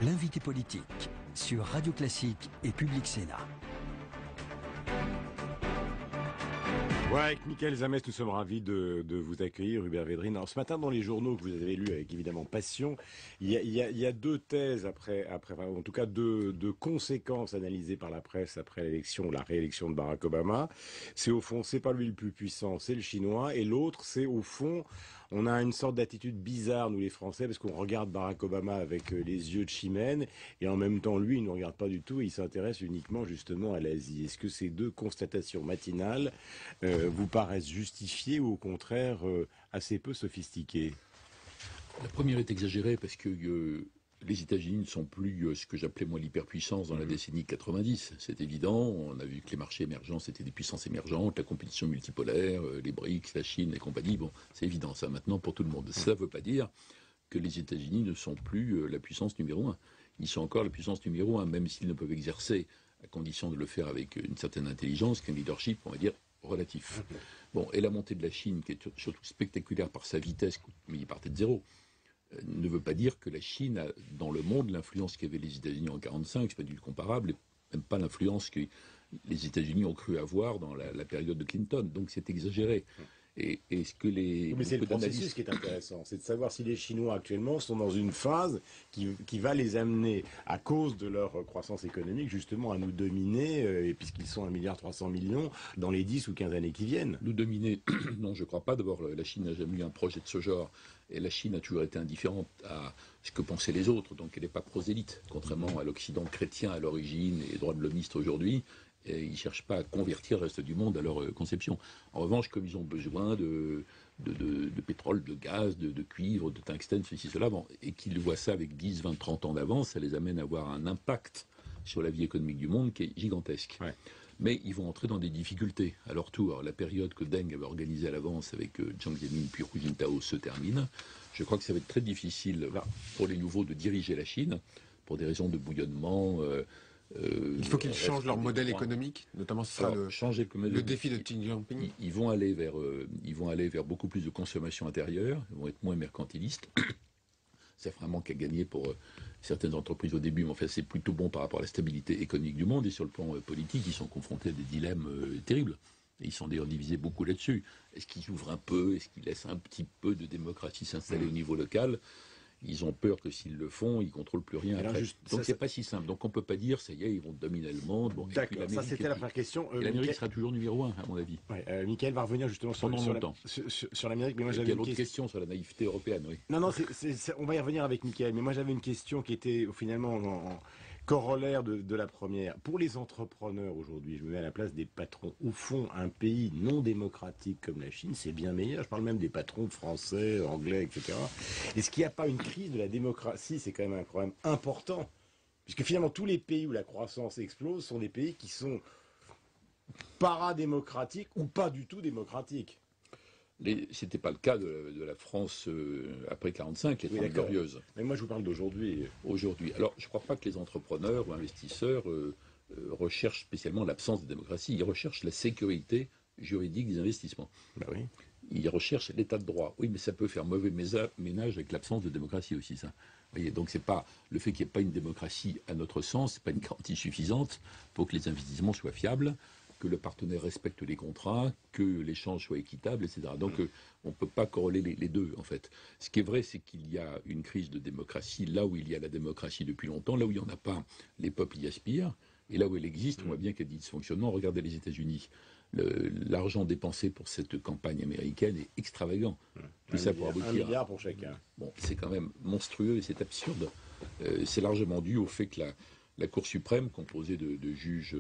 L'invité politique sur Radio Classique et Public Sénat. Ouais, avec Mickaël Zamès, nous sommes ravis de vous accueillir, Hubert Védrine. Alors, ce matin, dans les journaux que vous avez lus avec évidemment passion, il y a deux thèses en tout cas deux conséquences analysées par la presse après la réélection de Barack Obama. C'est au fond, c'est pas lui le plus puissant, c'est le Chinois, et l'autre, c'est au fond, on a une sorte d'attitude bizarre, nous les Français, parce qu'on regarde Barack Obama avec les yeux de Chimène, et en même temps, lui, il ne nous regarde pas du tout, et il s'intéresse uniquement justement à l'Asie. Est-ce que ces deux constatations matinales vous paraissent justifiées ou au contraire assez peu sophistiquées? La première est exagérée parce que les États-Unis ne sont plus ce que j'appelais moi l'hyperpuissance dans la décennie 90. C'est évident. On a vu que les marchés émergents, c'était des puissances émergentes, la compétition multipolaire, les BRICS, la Chine et compagnie. Bon, c'est évident ça maintenant pour tout le monde. Ça ne veut pas dire que les États-Unis ne sont plus la puissance numéro un. Ils sont encore la puissance numéro un, même s'ils ne peuvent exercer, à condition de le faire avec une certaine intelligence, qu'un leadership, on va dire, relatif. Bon, et la montée de la Chine, qui est surtout spectaculaire par sa vitesse, mais il partait de zéro, ne veut pas dire que la Chine a dans le monde l'influence qu'avaient les États-Unis en 1945, c'est pas du tout comparable, et même pas l'influence que les États-Unis ont cru avoir dans la période de Clinton. Donc c'est exagéré. Et ce que les Mais c'est le processus qui est intéressant, c'est de savoir si les Chinois actuellement sont dans une phase qui va les amener, à cause de leur croissance économique, justement à nous dominer, puisqu'ils sont 1,3 milliard dans les 10 ou 15 années qui viennent. Nous dominer, non, je crois pas. D'abord, la Chine n'a jamais eu un projet de ce genre, et la Chine a toujours été indifférente à ce que pensaient les autres, donc elle n'est pas prosélyte, contrairement à l'Occident chrétien à l'origine et droit de l'homiste aujourd'hui. Et ils ne cherchent pas à convertir le reste du monde à leur conception. En revanche, comme ils ont besoin de pétrole, de gaz, de cuivre, de tungstène, ceci, cela, bon, et qu'ils voient ça avec 10, 20, 30 ans d'avance, ça les amène à avoir un impact sur la vie économique du monde qui est gigantesque. Ouais. Mais ils vont entrer dans des difficultés à leur tour. La période que Deng avait organisée à l'avance avec Jiang Zemin puis Hu Jintao se termine. Je crois que ça va être très difficile pour les nouveaux de diriger la Chine, pour des raisons de bouillonnement. Il faut qu'ils changent leur modèle économique, notamment ce sera le défi de Xi Jinping. Ils vont aller vers beaucoup plus de consommation intérieure, ils vont être moins mercantilistes. Ça fera un manque à gagner pour certaines entreprises au début, mais enfin c'est plutôt bon par rapport à la stabilité économique du monde, et sur le plan politique, ils sont confrontés à des dilemmes terribles. Et ils sont d'ailleurs divisés beaucoup là-dessus. Est-ce qu'ils ouvrent un peu? Est-ce qu'ils laissent un petit peu de démocratie s'installer au niveau local? Ils ont peur que s'ils le font, ils ne contrôlent plus rien après. Donc c'est pas si simple. Donc on ne peut pas dire, ça y est, ils vont dominer le monde. Bon, d'accord, ça c'était la première question. Et l'Amérique sera toujours numéro un, à mon avis. Ouais, Mickaël va revenir justement sur l'Amérique. Mais moi j'avais une autre question sur la naïveté européenne, oui. Non, on va y revenir avec Mickaël. Mais moi j'avais une question qui était finalement en corollaire de la première. Pour les entrepreneurs aujourd'hui, je me mets à la place des patrons. Au fond, un pays non démocratique comme la Chine, c'est bien meilleur. Je parle même des patrons français, anglais, etc. Est-ce qu'il n'y a pas une crise de la démocratie? C'est quand même un problème important. Puisque finalement, tous les pays où la croissance explose sont des pays qui sont paradémocratiques ou pas du tout démocratiques. C'était pas le cas de la France après 1945, les 30 Glorieuses. Mais moi, je vous parle d'aujourd'hui. Aujourd'hui. Alors, je ne crois pas que les entrepreneurs ou investisseurs recherchent spécialement l'absence de démocratie. Ils recherchent la sécurité juridique des investissements. Ben oui. Ils recherchent l'état de droit. Oui, mais ça peut faire mauvais ménage avec l'absence de démocratie aussi, ça. Vous voyez, donc c'est pas le fait qu'il n'y ait pas une démocratie à notre sens, c'est pas une garantie suffisante pour que les investissements soient fiables, que le partenaire respecte les contrats, que l'échange soit équitable, etc. Donc on ne peut pas corréler les deux, en fait. Ce qui est vrai, c'est qu'il y a une crise de démocratie là où il y a la démocratie depuis longtemps, là où il n'y en a pas, les peuples y aspirent, et là où elle existe, on voit bien qu'il y a des dysfonctionnements. Regardez les États-Unis. L'argent dépensé pour cette campagne américaine est extravagant. Tout ça pour aboutir. 1 milliard pour chacun. Bon, c'est quand même monstrueux et c'est absurde. C'est largement dû au fait que la Cour suprême, composée de juges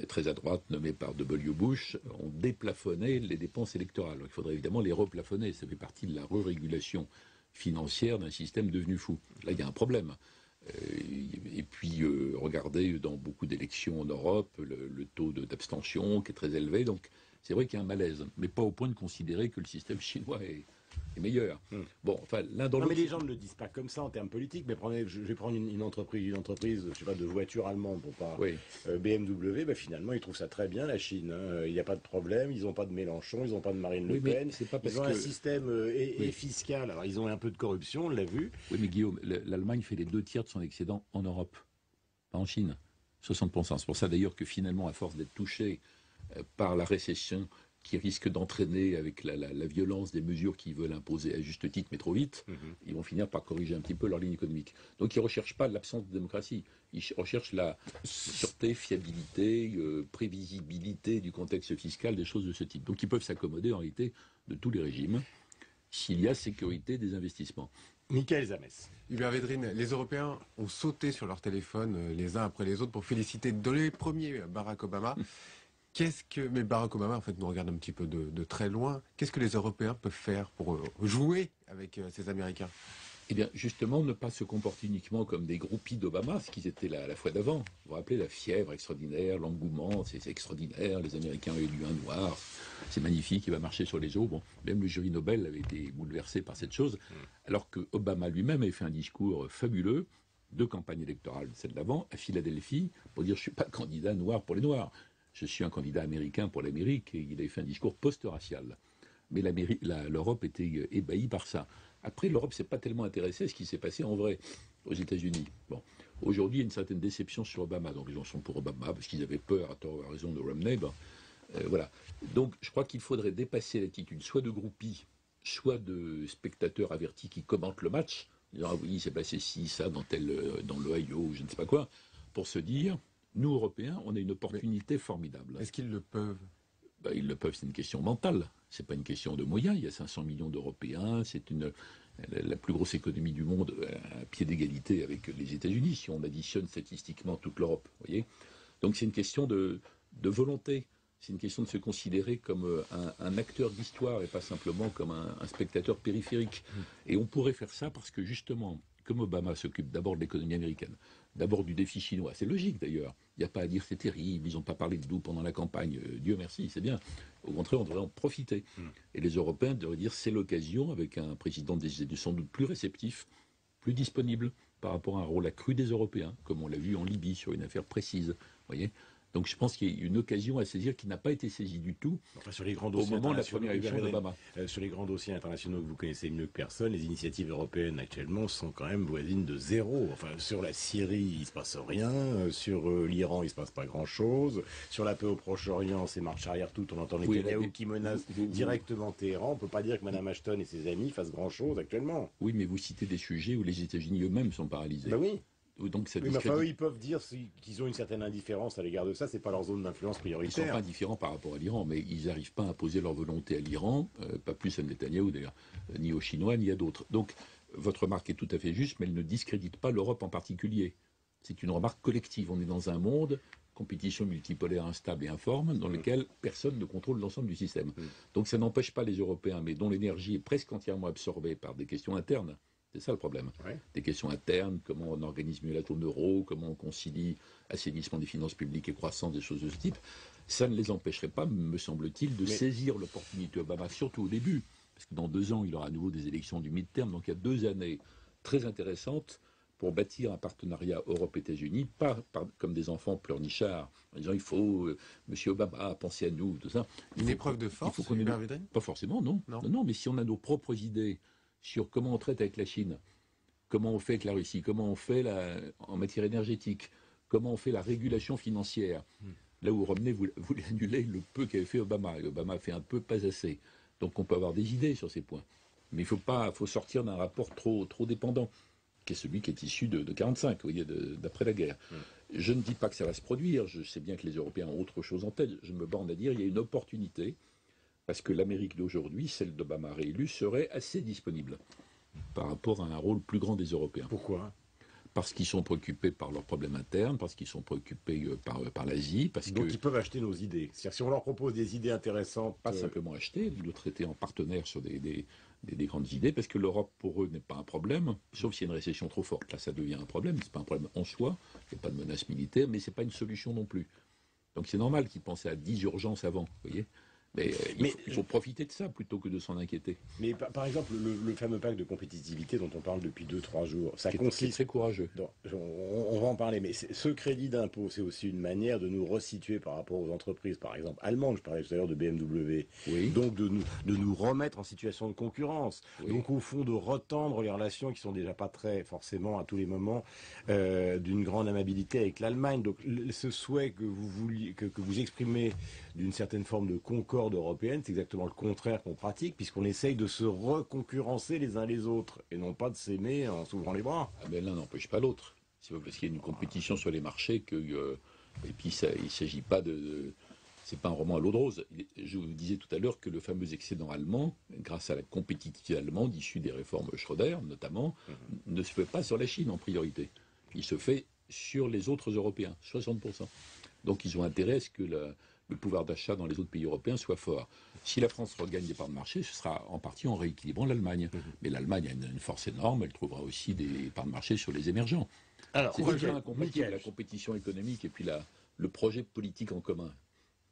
très à droite, nommés par W. Bush, ont déplafonné les dépenses électorales. Alors, il faudrait évidemment les replafonner. Ça fait partie de la re-régulation financière d'un système devenu fou. Là, il y a un problème. Et puis, regardez, dans beaucoup d'élections en Europe, le taux d'abstention qui est très élevé. Donc, c'est vrai qu'il y a un malaise, mais pas au point de considérer que le système chinois est est meilleur. Bon, enfin, l'un dans l'autre. Mais les gens ne le disent pas comme ça en termes politiques. Mais je vais prendre une entreprise, je sais pas, de voitures allemandes pour pas BMW. Ben, finalement, ils trouvent ça très bien, la Chine. Hein. Il n'y a pas de problème. Ils n'ont pas de Mélenchon, ils n'ont pas de Marine Le Pen. C'est pas parce ils ont un système fiscal. Alors, ils ont un peu de corruption, on l'a vu. Oui, mais Guillaume, l'Allemagne fait les 2 tiers de son excédent en Europe, pas en Chine. 60%. C'est pour ça d'ailleurs que finalement, à force d'être touché par la récession qui risque d'entraîner avec la violence des mesures qu'ils veulent imposer à juste titre, mais trop vite, ils vont finir par corriger un petit peu leur ligne économique. Donc ils ne recherchent pas l'absence de démocratie, ils recherchent la sûreté, fiabilité, prévisibilité du contexte fiscal, des choses de ce type. Donc ils peuvent s'accommoder en réalité de tous les régimes s'il y a sécurité des investissements. Michael Zamès. Hubert Védrine, les Européens ont sauté sur leur téléphone les uns après les autres pour féliciter dans les premiers Barack Obama. Mais Barack Obama, en fait, nous regarde un petit peu de très loin. Qu'est-ce que les Européens peuvent faire pour jouer avec ces Américains? Eh bien, justement, ne pas se comporter uniquement comme des groupies d'Obama, ce qu'ils étaient la fois d'avant. Vous vous rappelez la fièvre extraordinaire, l'engouement, c'est extraordinaire, les Américains ont élu un noir, c'est magnifique, il va marcher sur les eaux. Bon, même le jury Nobel avait été bouleversé par cette chose, alors que Obama lui-même avait fait un discours fabuleux de campagne électorale, celle d'avant, à Philadelphie, pour dire « je ne suis pas candidat noir pour les Noirs ». Je suis un candidat américain pour l'Amérique, et il avait fait un discours post-racial. Mais l'Europe était ébahie par ça. Après, l'Europe ne s'est pas tellement intéressée à ce qui s'est passé en vrai aux États-Unis. Bon. Aujourd'hui, il y a une certaine déception sur Obama. Donc les gens sont pour Obama parce qu'ils avaient peur, à tort ou à raison, de Romney. Voilà. Donc je crois qu'il faudrait dépasser l'attitude soit de groupies, soit de spectateurs avertis qui commentent le match, disant « ah oui, il s'est passé ci, ça, dans l'Ohio, ou je ne sais pas quoi », pour se dire... Nous, Européens, on a une opportunité formidable. Est-ce qu'ils le peuvent? Ils le peuvent, c'est une question mentale. C'est pas une question de moyens. Il y a 500 millions d'Européens. C'est la plus grosse économie du monde à pied d'égalité avec les États-Unis, si on additionne statistiquement toute l'Europe. Voyez. Donc c'est une question de volonté. C'est une question de se considérer comme un acteur d'histoire et pas simplement comme un spectateur périphérique. Et on pourrait faire ça parce que justement, comme Obama s'occupe d'abord de l'économie américaine, d'abord du défi chinois, c'est logique d'ailleurs, il n'y a pas à dire c'est terrible, ils n'ont pas parlé de nous pendant la campagne, Dieu merci, c'est bien, au contraire on devrait en profiter. Et les Européens devraient dire c'est l'occasion, avec un président sans doute plus réceptif, plus disponible par rapport à un rôle accru des Européens, comme on l'a vu en Libye sur une affaire précise, voyez. Donc je pense qu'il y a une occasion à saisir qui n'a pas été saisie du tout sur les grands dossiers au moment de la première élection d'Obama. Sur les grands dossiers internationaux que vous connaissez mieux que personne, les initiatives européennes actuellement sont quand même voisines de zéro. Enfin, sur la Syrie, il ne se passe rien. Sur l'Iran, il ne se passe pas grand-chose. Sur la paix au Proche-Orient, c'est marche arrière tout. On entend Netanyahou qui menace directement Téhéran. On ne peut pas dire que Mme Ashton et ses amis fassent grand-chose actuellement. Oui, mais vous citez des sujets où les États-Unis eux-mêmes sont paralysés. Ben oui. Donc ça mais enfin, eux, ils peuvent dire qu'ils ont une certaine indifférence à l'égard de ça, c'est pas leur zone d'influence prioritaire. Ils ne sont pas indifférents par rapport à l'Iran, mais ils n'arrivent pas à imposer leur volonté à l'Iran, pas plus à Netanyahou d'ailleurs, ni aux Chinois, ni à d'autres. Donc votre remarque est tout à fait juste, mais elle ne discrédite pas l'Europe en particulier. C'est une remarque collective. On est dans un monde, compétition multipolaire instable et informe, dans lequel personne ne contrôle l'ensemble du système. Donc ça n'empêche pas les Européens, mais dont l'énergie est presque entièrement absorbée par des questions internes. C'est ça le problème. Ouais. Des questions internes, comment on organise mieux la zone euro, comment on concilie assainissement des finances publiques et croissance, des choses de ce type. Ça ne les empêcherait pas, me semble-t-il, de saisir l'opportunité Obama, surtout au début. Parce que dans 2 ans, il y aura à nouveau des élections du mid-term. Donc il y a 2 années très intéressantes pour bâtir un partenariat Europe-États-Unis, pas comme des enfants pleurnichards, en disant il faut, Monsieur Obama, pensez à nous, tout ça. Une épreuve de force, pas forcément, non. Non, mais si on a nos propres idées sur comment on traite avec la Chine, comment on fait avec la Russie, comment on fait en matière énergétique, comment on fait la régulation financière. Là où Romney voulait annuler le peu qu'avait fait Obama. Et Obama a fait un peu, pas assez. Donc on peut avoir des idées sur ces points. Mais il faut sortir d'un rapport trop dépendant, qui est celui qui est issu de 1945, vous voyez, d'après la guerre. Je ne dis pas que ça va se produire, je sais bien que les Européens ont autre chose en tête. Je me borne à dire qu'il y a une opportunité, parce que l'Amérique d'aujourd'hui, celle d'Obama réélu, serait assez disponible par rapport à un rôle plus grand des Européens. Pourquoi ? Parce qu'ils sont préoccupés par leurs problèmes internes, parce qu'ils sont préoccupés par l'Asie. Donc ils peuvent acheter nos idées. C'est-à-dire si on leur propose des idées intéressantes... Pas simplement acheter, nous traiter en partenaire sur des grandes idées, parce que l'Europe, pour eux, n'est pas un problème, sauf s'il y a une récession trop forte. Là, ça devient un problème. Ce n'est pas un problème en soi, il n'y a pas de menace militaire, mais ce n'est pas une solution non plus. Donc c'est normal qu'ils pensaient à 10 urgences avant, vous voyez. Mais Mais il faut profiter de ça plutôt que de s'en inquiéter. Mais par exemple, le fameux pacte de compétitivité dont on parle depuis 2-3 jours, ça C'est consiste... très courageux. On va en parler, mais ce crédit d'impôt, c'est aussi une manière de nous resituer par rapport aux entreprises, par exemple allemandes, je parlais tout à l'heure de BMW, Oui. donc de nous remettre en situation de concurrence, Oui. donc au fond de retendre les relations qui sont déjà pas très forcément à tous les moments d'une grande amabilité avec l'Allemagne. Donc ce souhait que vous vouliez, que vous exprimez d'une certaine forme de concorde européenne, c'est exactement le contraire qu'on pratique, puisqu'on essaye de se reconcurrencer les uns les autres, et non pas de s'aimer en s'ouvrant les bras. Ah ben l'un n'empêche pas l'autre. C'est pas parce qu'il y a une compétition sur les marchés que... et puis ça, il ne s'agit pas c'est pas un roman à l'eau de rose. Je vous disais tout à l'heure que le fameux excédent allemand, grâce à la compétitivité allemande, issue des réformes Schröder notamment, ne se fait pas sur la Chine en priorité. Il se fait sur les autres Européens, 60%. Donc ils ont intérêt à ce que le pouvoir d'achat dans les autres pays européens soit fort. Si la France regagne des parts de marché, ce sera en partie en rééquilibrant l'Allemagne. Mais l'Allemagne a une force énorme, elle trouvera aussi des parts de marché sur les émergents. Alors, C'est déjà incompatible, la compétition économique et puis le projet politique en commun.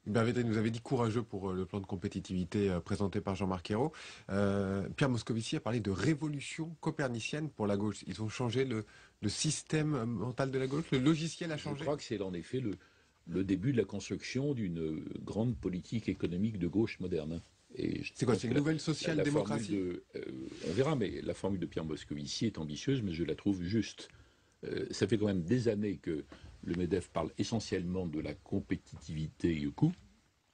Hubert Védrine, vous avez dit courageux pour le plan de compétitivité présenté par Jean-Marc Ayrault. Pierre Moscovici a parlé de révolution copernicienne pour la gauche. Ils ont changé le système mental de la gauche, le logiciel a changé. Je crois que c'est en effet le début de la construction d'une grande politique économique de gauche moderne. C'est quoi, c'est une nouvelle social-démocratie on verra, mais la formule de Pierre Moscovici est ambitieuse, mais je la trouve juste. Ça fait quand même des années que le MEDEF parle essentiellement de la compétitivité coût,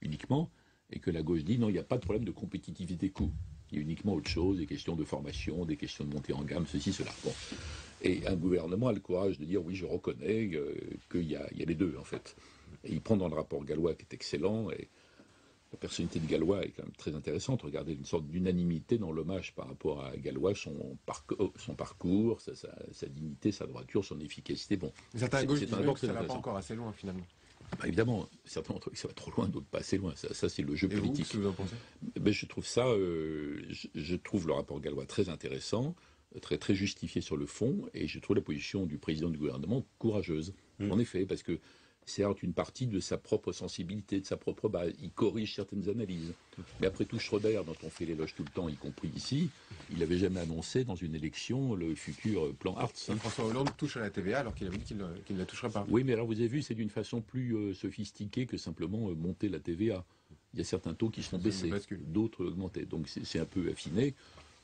uniquement, et que la gauche dit non, il n'y a pas de problème de compétitivité coût. Il y a uniquement autre chose, des questions de formation, des questions de montée en gamme, ceci, cela. Bon. Et un gouvernement a le courage de dire oui, je reconnais qu'il y a les deux, en fait. Et il prend dans le rapport Gallois, qui est excellent, et la personnalité de Gallois est quand même très intéressante. Regardez une sorte d'unanimité dans l'hommage par rapport à Gallois, son parcours, sa dignité, sa droiture, son efficacité. Bon, certains à gauche disent que ça ne va pas encore assez loin, finalement. Bah, évidemment, certains ont trouvé que ça va trop loin, d'autres pas assez loin. Ça c'est le jeu Et politique. Vous, qu'est-ce que vous en pensez ? Ben, je trouve ça, je trouve le rapport Gallois très intéressant, très, très justifié sur le fond, et je trouve la position du président du gouvernement courageuse. En effet, parce que c'est une partie de sa propre sensibilité, de sa propre base. Il corrige certaines analyses. Mais après tout, Schröder, dont on fait l'éloge tout le temps, y compris ici, il n'avait jamais annoncé dans une élection le futur plan Hartz. François Hollande touche à la TVA alors qu'il avait dit qu'il ne la toucherait pas. Oui, mais alors vous avez vu, c'est d'une façon plus sophistiquée que simplement monter la TVA. Il y a certains taux qui sont baissés, d'autres augmentés. Donc c'est un peu affiné.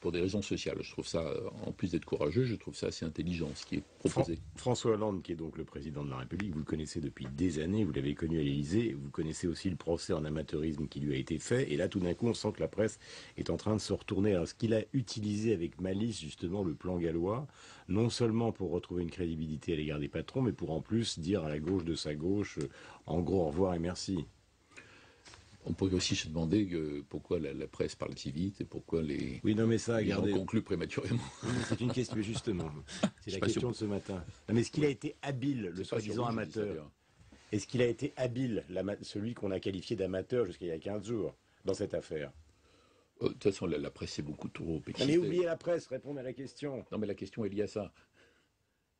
Pour des raisons sociales. Je trouve ça, en plus d'être courageux, je trouve ça assez intelligent, ce qui est proposé. François Hollande, qui est donc le président de la République, vous le connaissez depuis des années, vous l'avez connu à l'Élysée, vous connaissez aussi le procès en amateurisme qui lui a été fait, et là, tout d'un coup, on sent que la presse est en train de se retourner. Alors, ce qu'il a utilisé avec malice, justement, le plan gallois, non seulement pour retrouver une crédibilité à l'égard des patrons, mais pour en plus dire à la gauche de sa gauche, en gros, au revoir et merci. On pourrait aussi se demander pourquoi la presse parle si vite et pourquoi les gens concluent prématurément. C'est une question, justement. C'est la question de ce matin. Non, mais est-ce qu'il a été habile, le soi-disant amateur ? Est-ce qu'il a été habile, celui qu'on a qualifié d'amateur jusqu'à il y a 15 jours, dans cette affaire ? De toute façon, la presse est beaucoup trop excitée. Mais oubliez la presse, répondez à la question. Non, mais la question est liée à ça.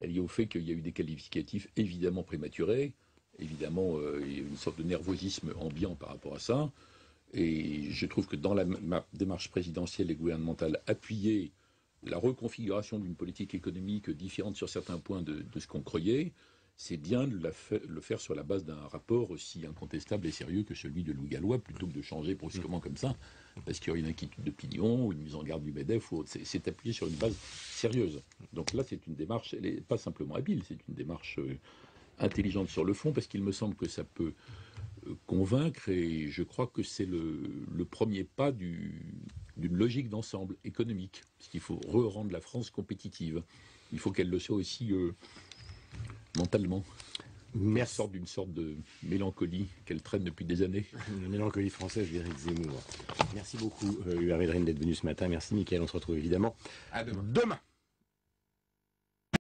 Elle est liée au fait qu'il y a eu des qualificatifs évidemment prématurés. Évidemment, il y a une sorte de nervosisme ambiant par rapport à ça. Et je trouve que dans ma démarche présidentielle et gouvernementale, appuyer la reconfiguration d'une politique économique différente sur certains points de ce qu'on croyait, c'est bien de le faire sur la base d'un rapport aussi incontestable et sérieux que celui de Louis Gallois, plutôt que de changer brusquement comme ça, parce qu'il y aurait une inquiétude d'opinion ou une mise en garde du MEDEF ou autre. C'est appuyé sur une base sérieuse. Donc là, c'est une démarche, elle n'est pas simplement habile, c'est une démarche intelligente sur le fond, parce qu'il me semble que ça peut convaincre, et je crois que c'est le premier pas d'une logique d'ensemble économique, parce qu'il faut rendre la France compétitive. Il faut qu'elle le soit aussi mentalement. Merci. D'une sorte de mélancolie qu'elle traîne depuis des années. Une mélancolie française d'Éric Zemmour. Merci beaucoup, Hubert Védrine, d'être venu ce matin. Merci, Mickaël. On se retrouve évidemment à demain.